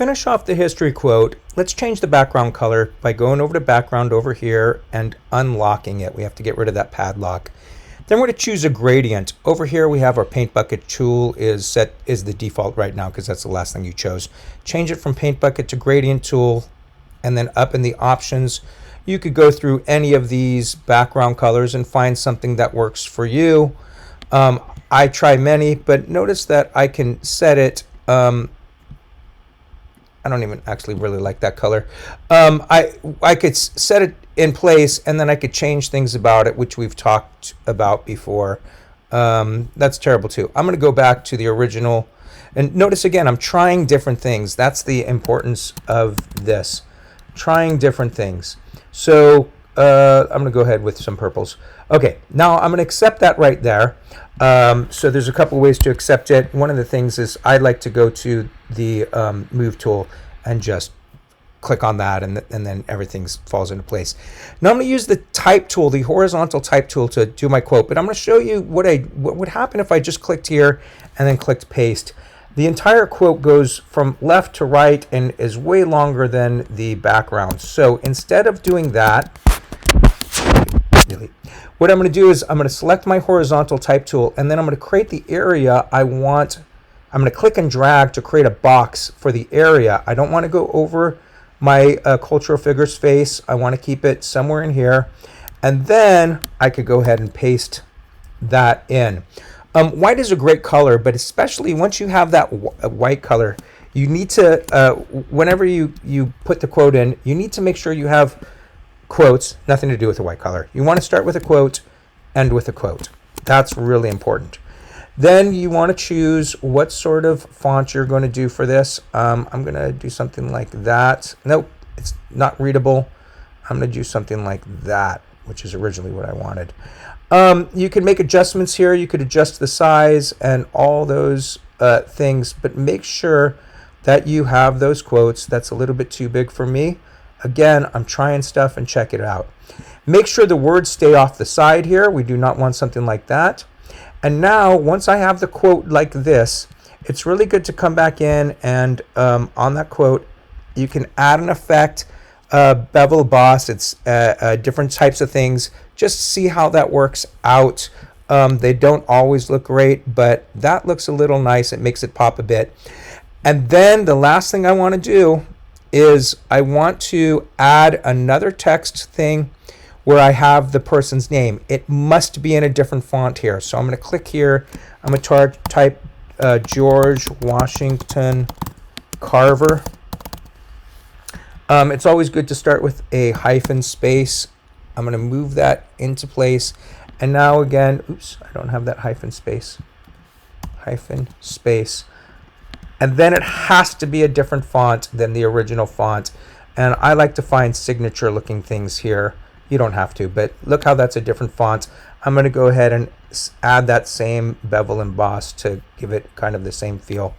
Finish off the history quote. Let's change the background color by going over to background over here and unlocking it. We have to get rid of that padlock. Then we're going to choose a gradient. Over here we have our paint bucket tool is the default right now because that's the last thing you chose. Change it from paint bucket to gradient tool, and then up in the options you could go through any of these background colors and find something that works for you. I try many, but notice that I can set it. I don't even actually really like that color. I could set it in place, and then I could change things about it, which we've talked about before. That's terrible too. I'm going to go back to the original, and notice again, I'm trying different things. That's the importance of this, trying different things. So I'm going to go ahead with some purples. Okay, now I'm going to accept that right there. So there's a couple ways to accept it. One of the things is I like to go to the move tool and just click on that, and then everything falls into place. Now I'm going to use the type tool, the horizontal type tool, to do my quote, but I'm going to show you what would happen if I just clicked here and then clicked paste. The entire quote goes from left to right and is way longer than the background. So instead of doing that, what I'm going to do is I'm going to select my horizontal type tool, and then I'm going to create the area I want. I'm going to click and drag to create a box for the area. I don't want to go over my cultural figure's face. I want to keep it somewhere in here. And then I could go ahead and paste that in. White is a great color, but especially once you have that white color, you need to, whenever you put the quote in, you need to make sure you have quotes, nothing to do with the white color. You want to start with a quote, end with a quote. That's really important. Then you want to choose what sort of font you're going to do for this. I'm going to do something like that. Nope, it's not readable. I'm going to do something like that, which is originally what I wanted. You can make adjustments here. You could adjust the size and all those things, but make sure that you have those quotes. That's a little bit too big for me. Again, I'm trying stuff, and check it out. Make sure the words stay off the side here. We do not want something like that. And now, once I have the quote like this, it's really good to come back in and on that quote, you can add an effect, bevel, emboss. It's different types of things. Just see how that works out. They don't always look great, but that looks a little nice. It makes it pop a bit. And then the last thing I want to do is I want to add another text thing where I have the person's name. It must be in a different font here. So I'm going to click here. I'm going to type George Washington Carver. It's always good to start with a hyphen space. I'm going to move that into place. And now again, oops, I don't have that hyphen space. Hyphen space. And then it has to be a different font than the original font. And I like to find signature looking things here. You don't have to, but look how that's a different font. I'm going to go ahead and add that same bevel and emboss to give it kind of the same feel.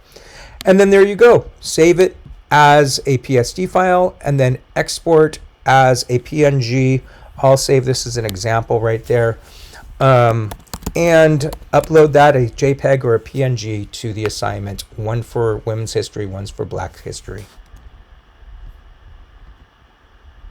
And then there you go. Save it as a PSD file and then export as a PNG. I'll save this as an example right there. And upload that, a JPEG or a PNG, to the assignment. One for women's history, one's for black history.